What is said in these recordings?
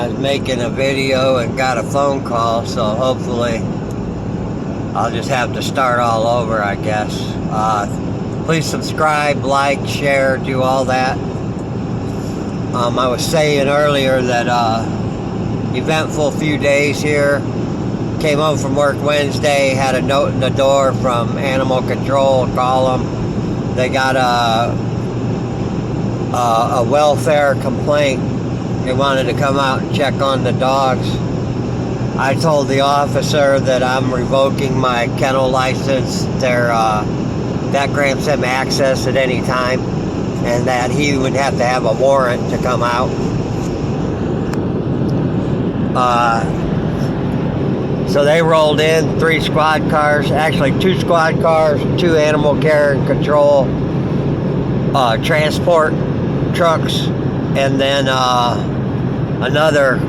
I was making a video and got a phone call, so hopefully I'll just have to start all over, I guess. Please subscribe, like, share, do all that. I was saying earlier that eventful few days here. Came home from work Wednesday, had a note in the door from Animal Control, call them. They got a welfare complaint. They wanted to come out and check on the dogs. I told the officer that I'm revoking my kennel license. That grants him access at any time, and that he would have to have a warrant to come out. So they rolled in 3 squad cars, actually 2 squad cars, 2 animal care and control transport trucks, and then another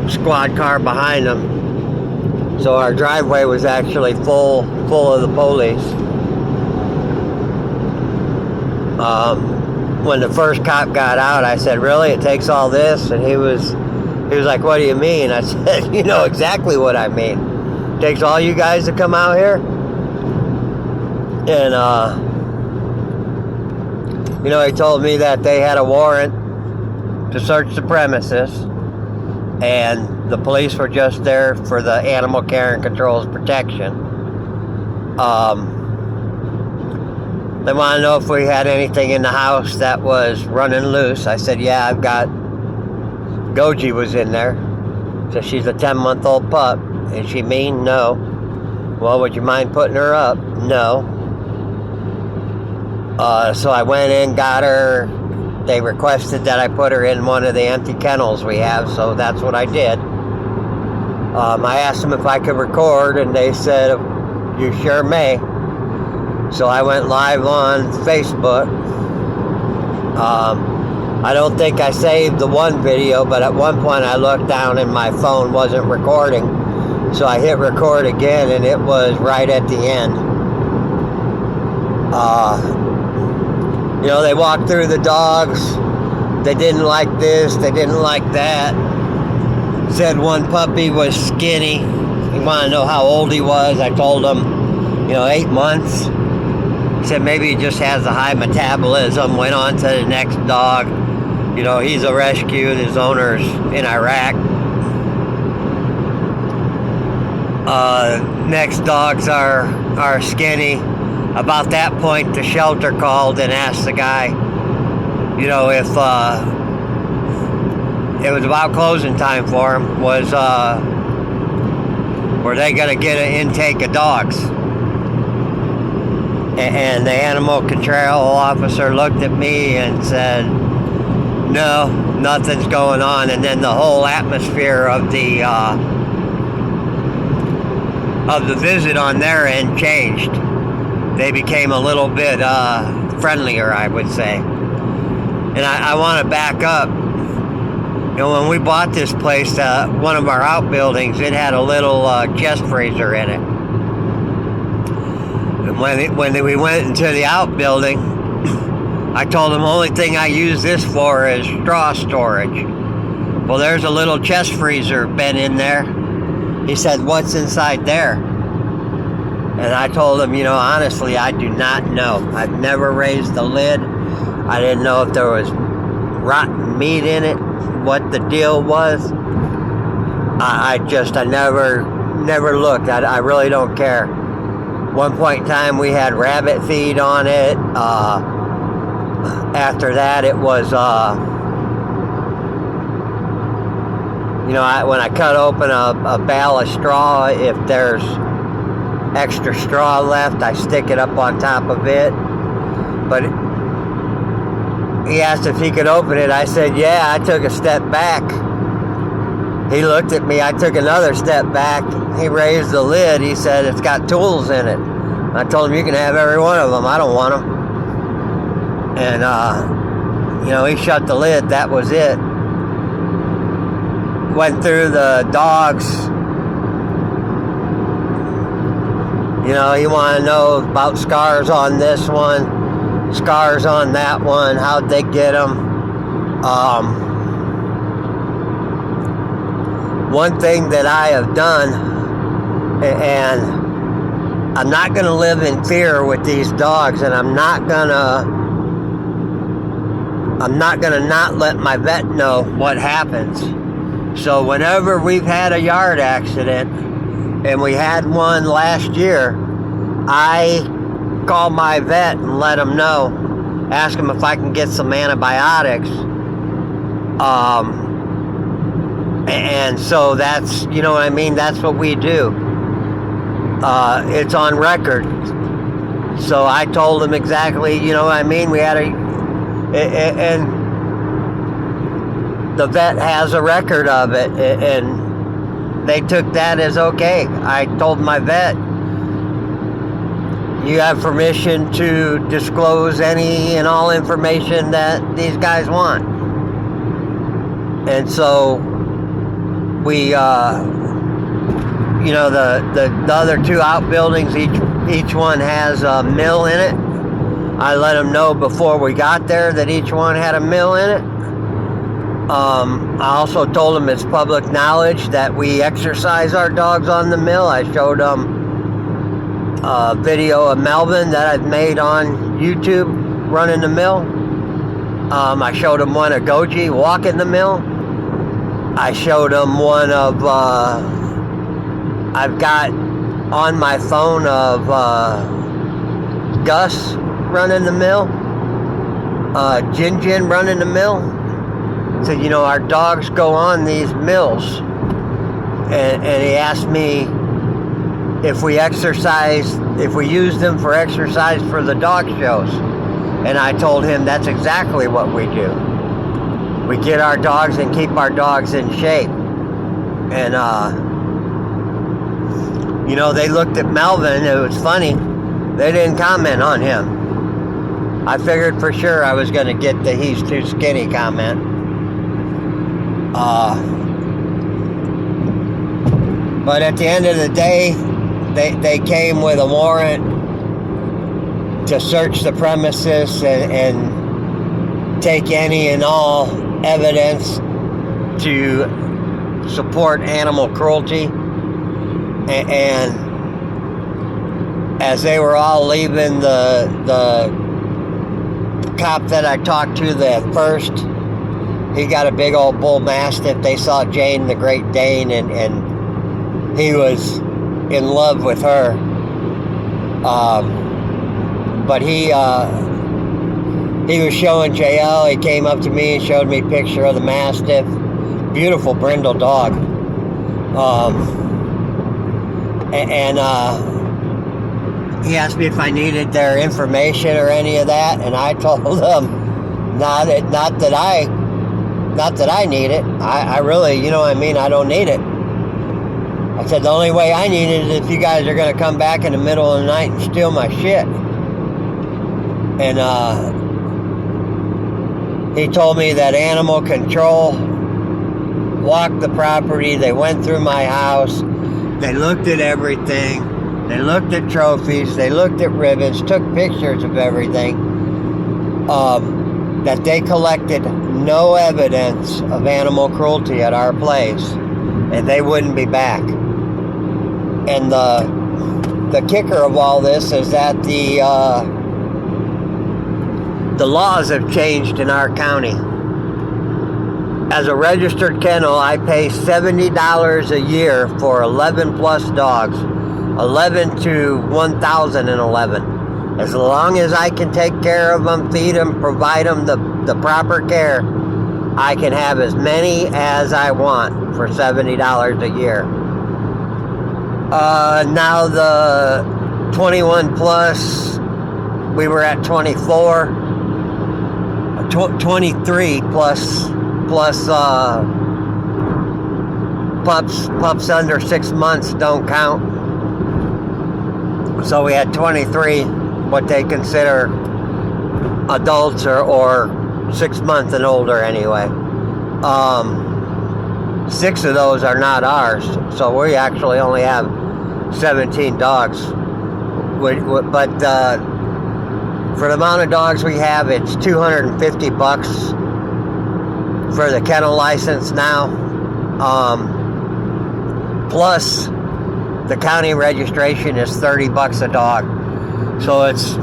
squad car behind them. So our driveway was actually full of the police. When the first cop got out, I said, "Really? It takes all this?" And he was like, "What do you mean?" I said, "You know exactly what I mean. It takes all you guys to come out here?" And he told me that they had a warrant to search the premises, and the police were just there for the animal care and control's protection. They want to know if we had anything in the house that was running loose. I said, "Yeah, I've got..." Goji was in there. So she's a 10-month-old pup. Is she mean? No. Well, would you mind putting her up? No. So I went in, got her. They requested that I put her in one of the empty kennels we have, so that's what I did. I asked them if I could record, and they said, "You sure may." So I went live on Facebook. I don't think I saved the one video, but at one point I looked down and my phone wasn't recording. So I hit record again, and it was right at the end. They walked through the dogs. They didn't like this, they didn't like that. Said one puppy was skinny. He wanted to know how old he was. I told him, 8 months. He said maybe he just has a high metabolism. Went on to the next dog. He's a rescue. His owner's in Iraq. Next dogs are skinny. About that point, the shelter called and asked the guy, if it was about closing time for him, were they going to get an intake of dogs? And the animal control officer looked at me and said, "No, nothing's going on." And then the whole atmosphere of the visit on their end changed. They became a little bit friendlier, I would say. And I want to back up. When we bought this place, one of our outbuildings, it had a little chest freezer in it. And when we went into the outbuilding, I told him the only thing I use this for is straw storage. Well, there's a little chest freezer been in there. He said, "What's inside there?" And I told him, honestly, I do not know. I've never raised the lid. I didn't know if there was rotten meat in it, what the deal was. I never looked. I really don't care. One point in time, we had rabbit feed on it. After that, it was, when I cut open a bale of straw, if there's extra straw left, I stick it up on top of it. But he asked if he could open it. I said, "Yeah." I took a step back. He looked at me. I took another step back. He raised the lid. He said, "It's got tools in it." I told him, "You can have every one of them. I don't want them." And, he shut the lid. That was it. Went through the dogs. He wanted to know about scars on this one, scars on that one, how'd they get them. one thing that I have done, and I'm not going to live in fear with these dogs, and I'm not going to not let my vet know what happens. So whenever we've had a yard accident, and we had one last year, I call my vet and let him know, ask him if I can get some antibiotics. And so that's, you know what I mean, that's what we do. It's on record. So I told him exactly, you know what I mean, we had and the vet has a record of it, and they took that as okay. I told my vet, you have permission to disclose any and all information that these guys want. And so we, you know, the other two outbuildings, each one has a mill in it. I let them know before we got there that each one had a mill in it. I also told them it's public knowledge that we exercise our dogs on the mill. I showed them a video of Melvin that I've made on YouTube running the mill. I showed them one of Goji walking the mill. I showed them one of, I've got on my phone of Gus running the mill, Jin running the mill. So, you know, our dogs go on these mills. And he asked me if we use them for exercise for the dog shows. And I told him that's exactly what we do. We get our dogs and keep our dogs in shape. And, you know, they looked at Melvin. It was funny. They didn't comment on him. I figured for sure I was going to get the he's too skinny comment. But at the end of the day, they came with a warrant to search the premises and take any and all evidence to support animal cruelty. And as they were all leaving, the cop that I talked to the first, he got a big old bull mastiff. They saw Jane the Great Dane, and he was in love with her. But he was showing JL. He came up to me and showed me a picture of the mastiff. Beautiful brindle dog. And he asked me if I needed their information or any of that, and I told him not that I need it. I really, you know what I mean, I don't need it. I said the only way I need it is if you guys are going to come back in the middle of the night and steal my shit. And he told me that animal control walked the property. They went through my house. They looked at everything. They looked at trophies. They looked at ribbons, took pictures of everything. That they collected no evidence of animal cruelty at our place, and they wouldn't be back. And the kicker of all this is that the laws have changed in our county. As a registered kennel, I pay $70 a year for 11 plus dogs, 11 to 1,011. As long as I can take care of them, feed them, provide them the proper care, I can have as many as I want for $70 a year. Now the 21 plus, we were at 24, 23 plus pups under 6 months don't count. So we had 23, what they consider adults or 6 months and older anyway. 6 of those are not ours, so we actually only have 17 dogs. But for the amount of dogs we have, it's $250 for the kennel license now. plus the county registration is $30 a dog. So it's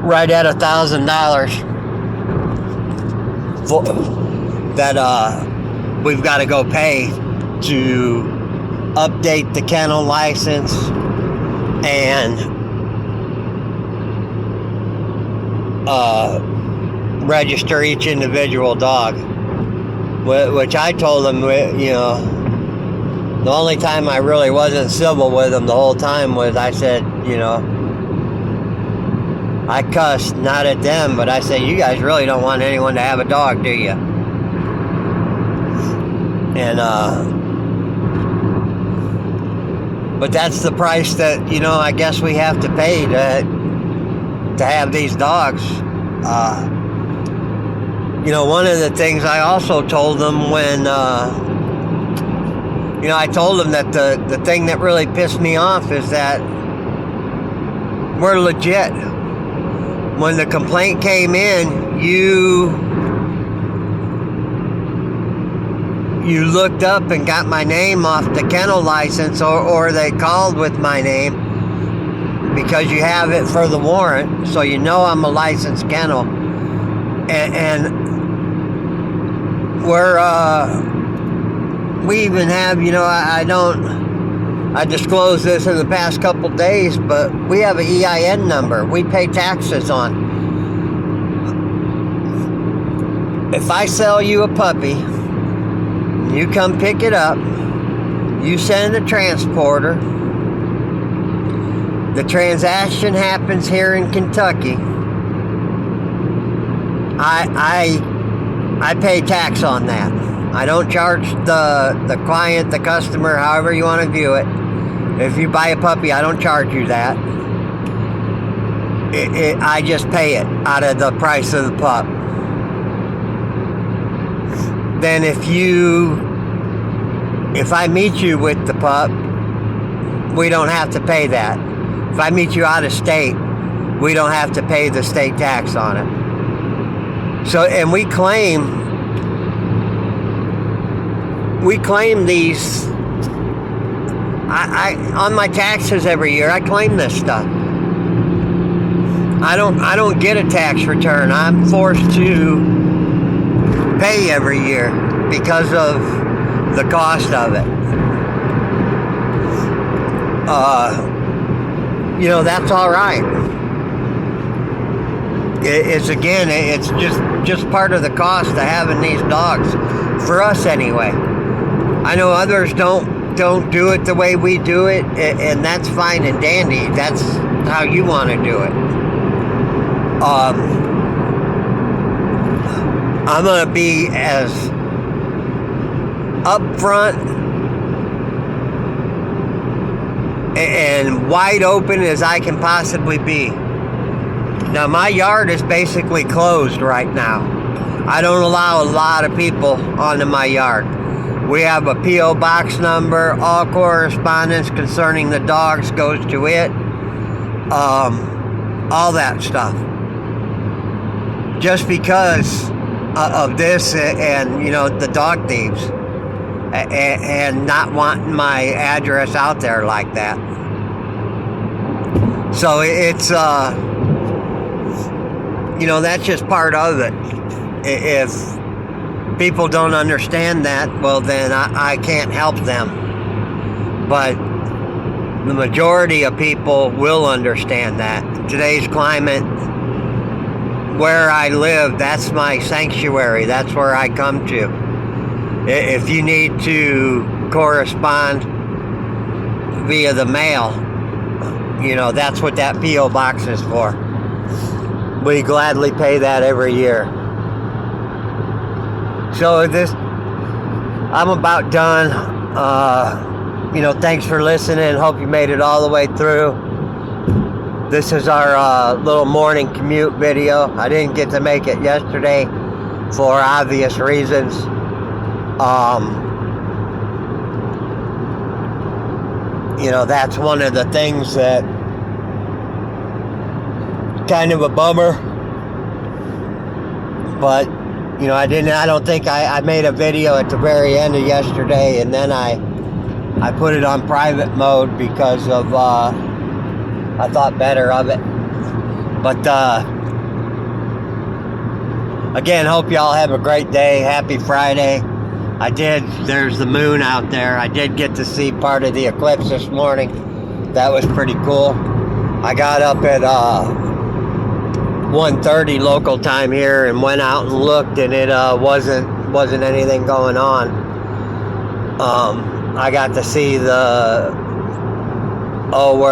right at $1,000 that we've got to go pay to update the kennel license and register each individual dog. Which I told them, the only time I really wasn't civil with them the whole time was I said, I cussed, not at them, but I said, you guys really don't want anyone to have a dog, do you? And, but that's the price that, I guess we have to pay to have these dogs. One of the things I also told them when, I told them that the thing that really pissed me off is that we're legit. When the complaint came in, you looked up and got my name off the kennel license, or they called with my name because you have it for the warrant, so I'm a licensed kennel. And we even have, I disclosed this in the past couple days, but we have an EIN number we pay taxes on. If I sell you a puppy, you come pick it up, you send a transporter, the transaction happens here in Kentucky, I pay tax on that. I don't charge the client, the customer, however you want to view it. If you buy a puppy, I don't charge you that. I just pay it out of the price of the pup. Then if I meet you with the pup, we don't have to pay that. If I meet you out of state, we don't have to pay the state tax on it. So, and we claim these, I on my taxes every year, I claim this stuff. I don't get a tax return. I'm forced to pay every year because of the cost of it. That's all right. It's just part of the cost of having these dogs, for us anyway. I know others don't do it the way we do it, and that's fine and dandy. That's how you want to do it. I'm going to be as upfront and wide open as I can possibly be. Now, my yard is basically closed right now. I don't allow a lot of people onto my yard. We have a P.O. box number. All correspondence concerning the dogs goes to it. All that stuff. Just because of this and, the dog thieves. And not wanting my address out there like that. So it's, that's just part of it. If people don't understand that, well, then I can't help them. But the majority of people will understand that. In today's climate, where I live, that's my sanctuary. That's where I come to. If you need to correspond via the mail, that's what that P.O. box is for. We gladly pay that every year. So I'm about done. Thanks for listening. Hope you made it all the way through. This is our little morning commute video. I didn't get to make it yesterday for obvious reasons. That's one of the things that kind of a bummer. But, I don't think I made a video at the very end of yesterday, and then I I put it on private mode because of I thought better of it. But again, hope y'all have a great day. Happy Friday. There's the moon out there. I did get to see part of the eclipse this morning. That was pretty cool. I got up at 1:30 local time here and went out and looked, and it wasn't anything going on. I got to see where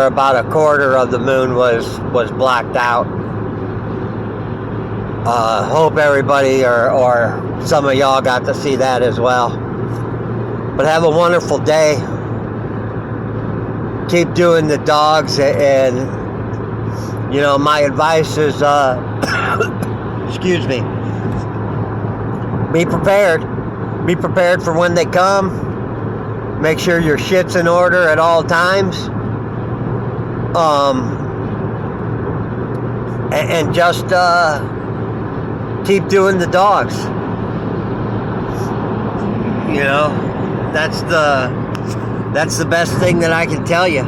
about a quarter of the moon was blacked out. Hope everybody or some of y'all got to see that as well. But have a wonderful day. Keep doing the dogs, and my advice is excuse me, be prepared for when they come. Make sure your shit's in order at all times. And just keep doing the dogs. That's the best thing that I can tell you.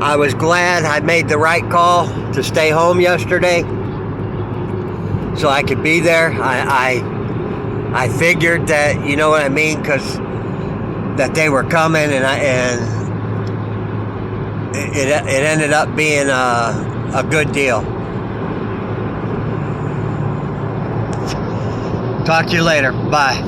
I was glad I made the right call to stay home yesterday so I could be there. I figured that, you know what I mean, because that they were coming, and it ended up being a good deal. Talk to you later. Bye.